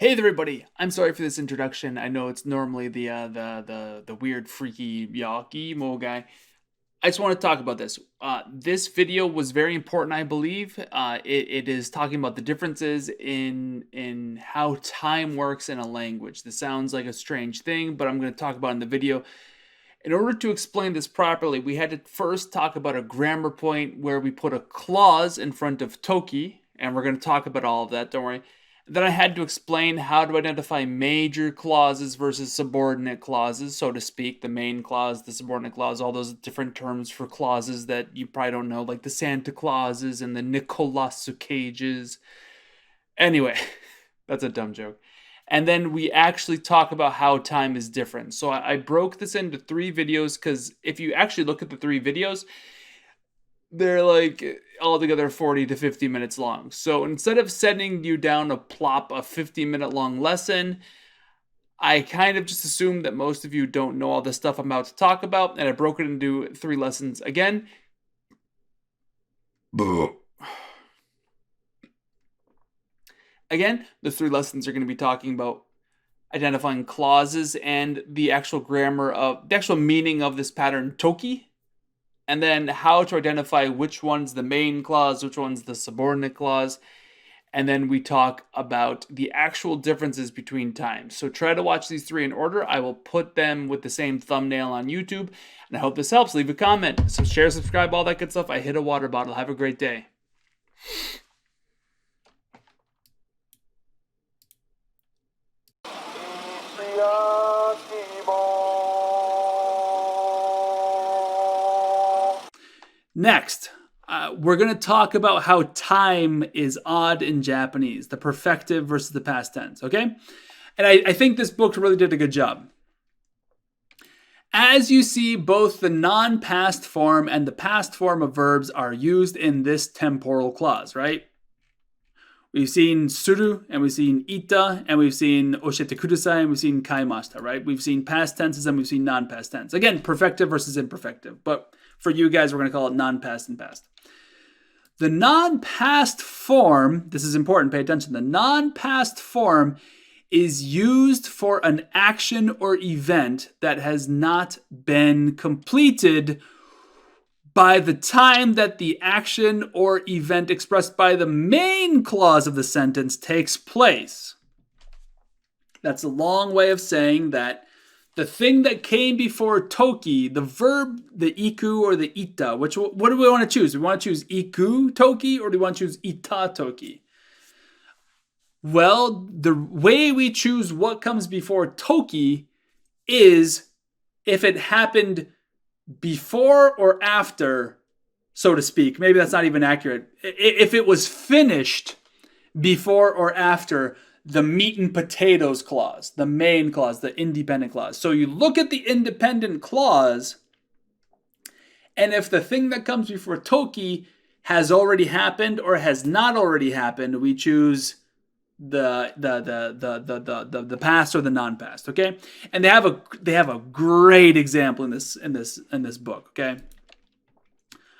Hey there, everybody! I'm sorry for this introduction. I know it's normally the weird, freaky, yaki mo guy. I just want to talk about this. This video was very important, I believe. It is talking about the differences in how time works in a language. This sounds like a strange thing, but I'm going to talk about it in the video. In order to explain this properly, we had to first talk about a grammar point where we put a clause in front of toki, and we're going to talk about all of that. Don't worry. Then I had to explain how to identify major clauses versus subordinate clauses, so to speak, the main clause, the subordinate clause, all those different terms for clauses that you probably don't know, like the Santa Clauses and the Nicolasu cages. Anyway, that's a dumb joke. And then we actually talk about how time is different. So I broke this into 3 videos because if you actually look at the 3 videos, they're like altogether 40 to 50 minutes long. So instead of sending you down a plop a 50-minute long lesson, I kind of just assumed that most of you don't know all the stuff I'm about to talk about, and I broke it into 3 lessons again. Again, the 3 lessons are going to be talking about identifying clauses and the actual grammar of the actual meaning of this pattern toki, and then how to identify which one's the main clause, which one's the subordinate clause, and then we talk about the actual differences between times. So try to watch these 3 in order. I will put them with the same thumbnail on YouTube, and I hope this helps. Leave a comment, so share, subscribe, all that good stuff. I hit a water bottle. Have a great day. Next, we're going to talk about how time is odd in Japanese, the perfective versus the past tense, okay? And I think this book really did a good job. As you see, both the non-past form and the past form of verbs are used in this temporal clause, right? We've seen suru, and we've seen ita, and we've seen oshete kudasai, and we've seen kaimashita, right? We've seen past tenses and we've seen non-past tense. Again, perfective versus imperfective, but for you guys, we're going to call it non-past and past. The non-past form, this is important, pay attention. The non-past form is used for an action or event that has not been completed by the time that the action or event expressed by the main clause of the sentence takes place. That's a long way of saying that the thing that came before toki, the verb, the iku or the ita, what do we want to choose? Do we want to choose iku toki or do we want to choose ita toki? Well, the way we choose what comes before toki is if it happened before or after, so to speak. Maybe that's not even accurate. If it was finished before or after the meat and potatoes clause, the main clause, the independent clause. So you look at the independent clause, and if the thing that comes before toki has already happened or has not already happened, we choose the past or the non-past, okay? And they have a great example in this book, okay?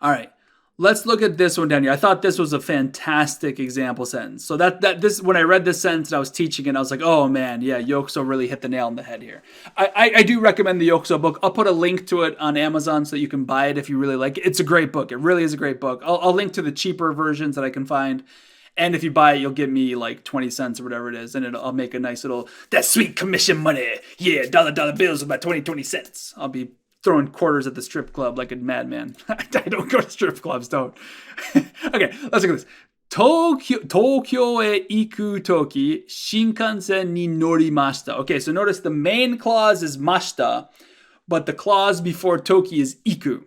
All right. Let's look at this one down here. I thought this was a fantastic example sentence. So this when I read this sentence and I was teaching it, I was like, oh man, yeah, Yookoso really hit the nail on the head here. I do recommend the Yookoso book. I'll put a link to it on Amazon so that you can buy it if you really like it. It's a great book. It really is a great book. I'll link to the cheaper versions that I can find. And if you buy it, you'll give me like 20 cents or whatever it is. And I'll make a nice little, that sweet commission money. Yeah, dollar bills about 20 cents. I'll be throwing quarters at the strip club like a madman. I don't go to strip clubs, don't. Okay, let's look at this. Tokyo e iku toki, shinkansen ni norimashita. Okay, so notice the main clause is mashita, but the clause before toki is iku.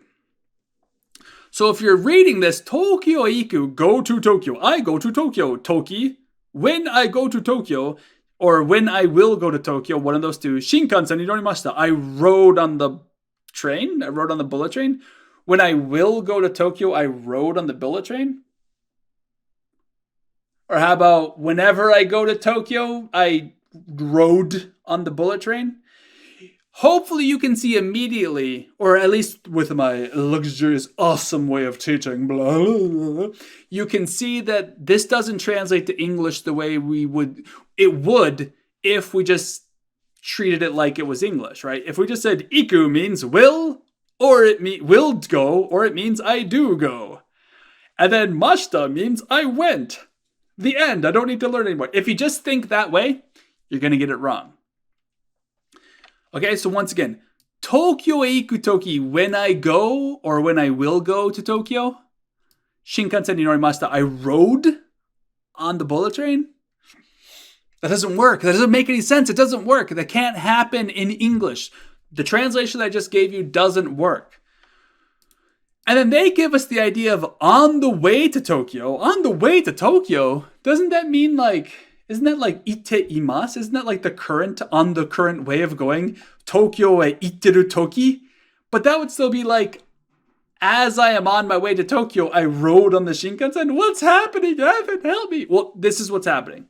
So if you're reading this, Tokyo iku, go to Tokyo. I go to Tokyo. Toki, when I go to Tokyo, or when I will go to Tokyo, one of those two. Shinkansen ni norimashita. I rode on the train. I rode on the bullet train. When I will go to Tokyo, I rode on the bullet train. Or how about whenever I go to Tokyo, I rode on the bullet train? hopefully you can see immediately, or at least with my luxurious, awesome way of teaching, blah, blah, blah, you can see that this doesn't translate to English the way it would if we just treated it like it was English, right? If we just said iku means will, or will go, or it means I do go. And then mashita means I went. The end. I don't need to learn anymore. If you just think that way, you're going to get it wrong. Okay, so once again, Tokyo e iku toki, when I go or when I will go to Tokyo, Shinkansen ni norimashita, I rode on the bullet train. That doesn't work. That doesn't make any sense. It doesn't work. That can't happen in English. The translation I just gave you doesn't work. And then they give us the idea of on the way to Tokyo. On the way to Tokyo, doesn't that mean isn't that like ite imasu? Isn't that like on the current way of going? Tokyo e itteru toki? But that would still be like, as I am on my way to Tokyo, I rode on the Shinkansen. What's happening, Evan? Help me. Well, this is what's happening.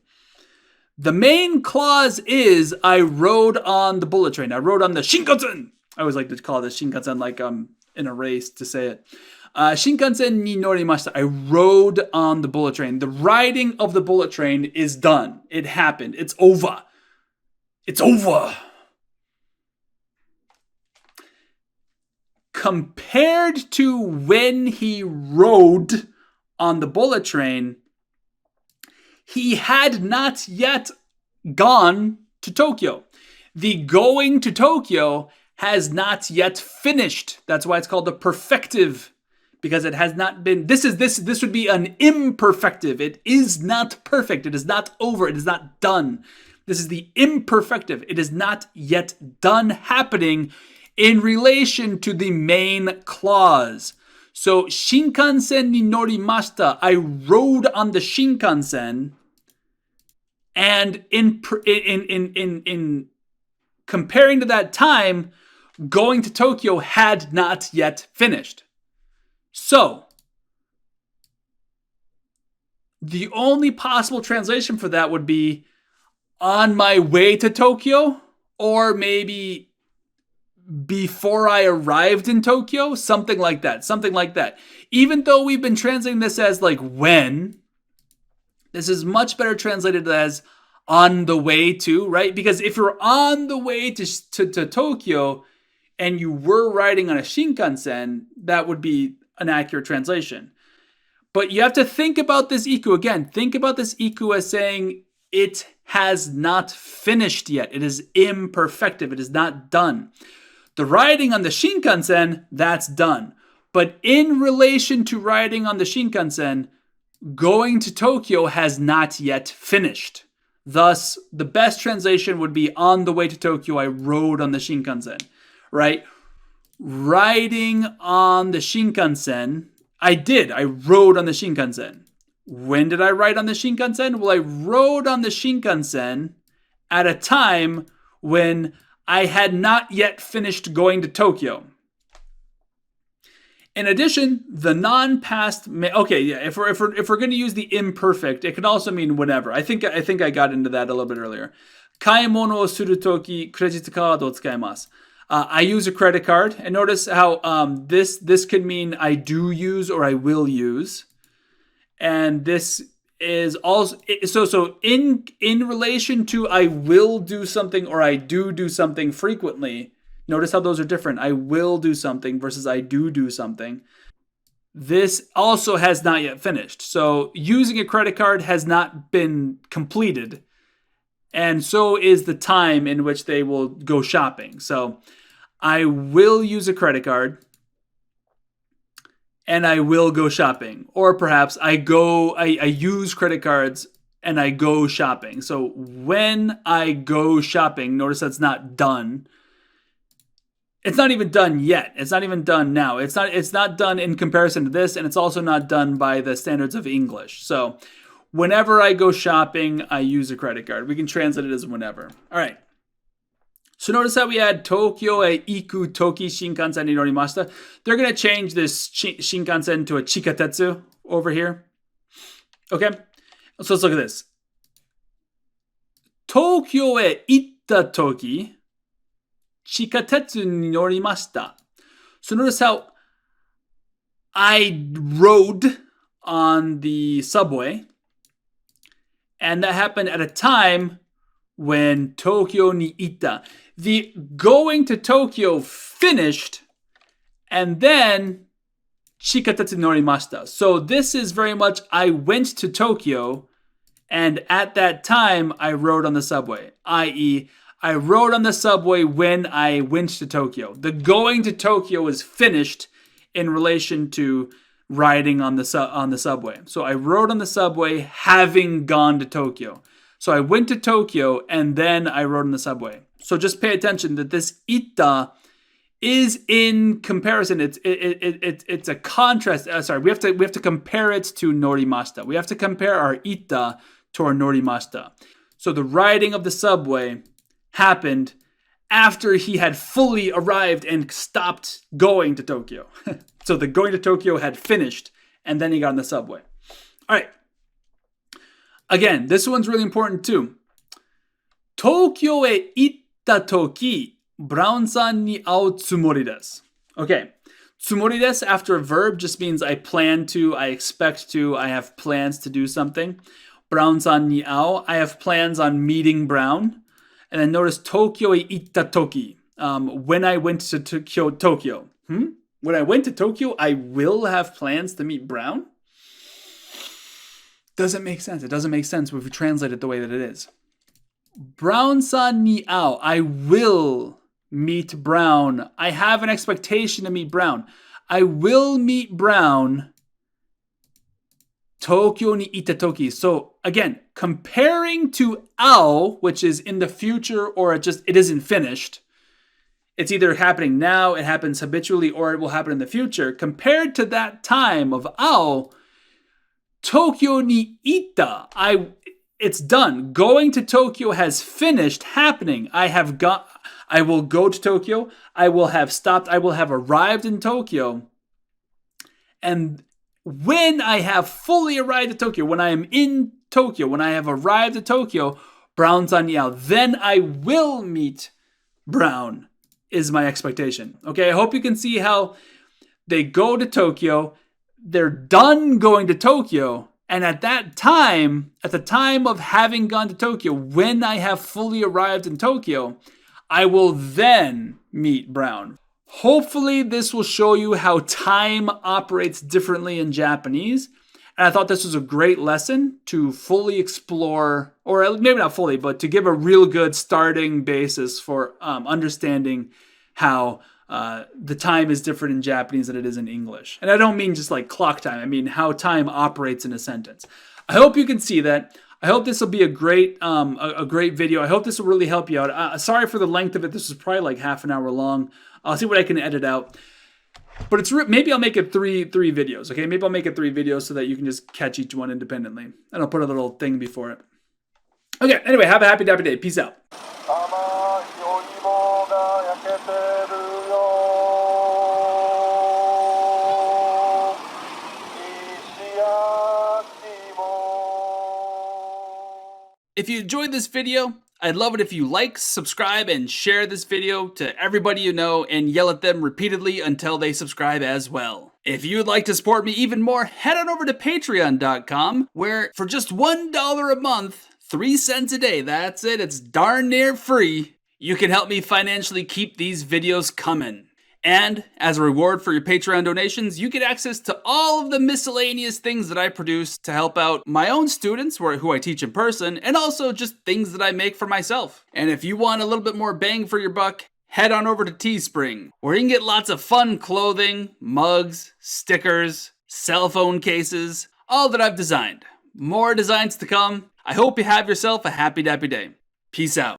The main clause is I rode on the bullet train. I rode on the Shinkansen. I always like to call this Shinkansen like in a race to say it. Shinkansen ni norimashita. I rode on the bullet train. The riding of the bullet train is done. It happened. It's over. It's over. Compared to when he rode on the bullet train, he had not yet gone to Tokyo. The going to Tokyo has not yet finished. That's why it's called a perfective, because it has not been. This would be an imperfective. It is not perfect. It is not over. It is not done. This is the imperfective. It is not yet done happening in relation to the main clause. So Shinkansen ni norimashita. I rode on the Shinkansen, and in comparing to that time, going to Tokyo had not yet finished. So, the only possible translation for that would be on my way to Tokyo, or maybe before I arrived in Tokyo, something like that. Even though we've been translating this as like when, this is much better translated as on the way to, right? Because if you're on the way to Tokyo and you were riding on a Shinkansen, that would be an accurate translation. But you have to think about this iku again. Think about this iku as saying it has not finished yet. It is imperfective. It is not done. The riding on the Shinkansen, that's done. But in relation to riding on the Shinkansen, going to Tokyo has not yet finished. Thus, the best translation would be on the way to Tokyo, I rode on the Shinkansen, right? Riding on the Shinkansen, I rode on the Shinkansen. When did I ride on the Shinkansen? Well, I rode on the Shinkansen at a time when I had not yet finished going to Tokyo. In addition, the non-past. If we're going to use the imperfect, it can also mean whenever. I think I got into that a little bit earlier. Kaimono o suru toki credit card o tsukaimasu. I use a credit card, and notice how this could mean I do use or I will use, and this is also so in relation to I will do something or I do something frequently. Notice how those are different. I will do something versus I do something. This also has not yet finished. So using a credit card has not been completed. And so is the time in which they will go shopping. So I will use a credit card and I will go shopping. Or perhaps I use credit cards and I go shopping. So when I go shopping, notice that's not done. It's not even done yet. It's not even done now. It's not done in comparison to this, and it's also not done by the standards of English. So whenever I go shopping, I use a credit card. We can translate it as whenever. All right. So notice how we add Tokyo e iku toki Shinkansen ni norimashita. They're going to change this Shinkansen to a Chikatetsu over here. Okay? So let's look at this. Tokyo e itta toki. chikatetsu ni norimashita. So notice how I rode on the subway, and that happened at a time when Tokyo ni ita. The going to Tokyo finished, and then chikatetsu norimashita. So this is very much I went to Tokyo, and at that time I rode on the subway, i.e., I rode on the subway when I went to Tokyo. The going to Tokyo is finished in relation to riding on the subway. So I rode on the subway having gone to Tokyo. So I went to Tokyo and then I rode on the subway. So just pay attention that this ita is in comparison. It's a contrast. We have to compare it to norimashita. We have to compare our ita to our norimashita. So the riding of the subway happened after he had fully arrived and stopped going to Tokyo. So the going to Tokyo had finished, and then he got on the subway. All right. Again, this one's really important too. Tokyo e itta toki, Brown-san ni ao tsumori desu. Okay. Tsumori desu after a verb just means I plan to, I expect to, I have plans to do something. Brown-san ni ao, I have plans on meeting Brown. And then notice Tokyo e itta toki. When I went to Tokyo. When I went to Tokyo, I will have plans to meet Brown? Doesn't make sense. It doesn't make sense if we translate it the way that it is. Brown-san ni ao. I will meet Brown. I have an expectation to meet Brown. I will meet Brown. Tokyo ni ita toki. So again, comparing to ao, which is in the future or it isn't finished. It's either happening now, it happens habitually, or it will happen in the future. Compared to that time of ao, Tokyo ni ita. It's done. Going to Tokyo has finished happening. I will go to Tokyo. I will have stopped. I will have arrived in Tokyo. And when I have fully arrived at Tokyo, when I am in Tokyo, when I have arrived at Tokyo, Brown-san ni ao, then I will meet Brown, is my expectation. Okay, I hope you can see how they go to Tokyo, they're done going to Tokyo, and at that time, at the time of having gone to Tokyo, when I have fully arrived in Tokyo, I will then meet Brown. Hopefully this will show you how time operates differently in Japanese. And I thought this was a great lesson to fully explore, or maybe not fully, but to give a real good starting basis for understanding how the time is different in Japanese than it is in English. And I don't mean just like clock time. I mean how time operates in a sentence. I hope you can see that. I hope this will be a great video. I hope this will really help you out. Sorry for the length of it. This is probably like half an hour long. I'll see what I can edit out. But maybe I'll make it three videos, okay? Maybe I'll make it 3 videos so that you can just catch each one independently. And I'll put a little thing before it. Okay, anyway, have a happy dappy day. Peace out. If you enjoyed this video, I'd love it if you like, subscribe, and share this video to everybody you know and yell at them repeatedly until they subscribe as well. If you'd like to support me even more, head on over to patreon.com, where for just $1 a month, 3 cents a day, that's it, it's darn near free, you can help me financially keep these videos coming. And as a reward for your Patreon donations, you get access to all of the miscellaneous things that I produce to help out my own students who I teach in person, and also just things that I make for myself. And if you want a little bit more bang for your buck, head on over to Teespring, where you can get lots of fun clothing, mugs, stickers, cell phone cases, all that I've designed. More designs to come. I hope you have yourself a happy dappy day. Peace out.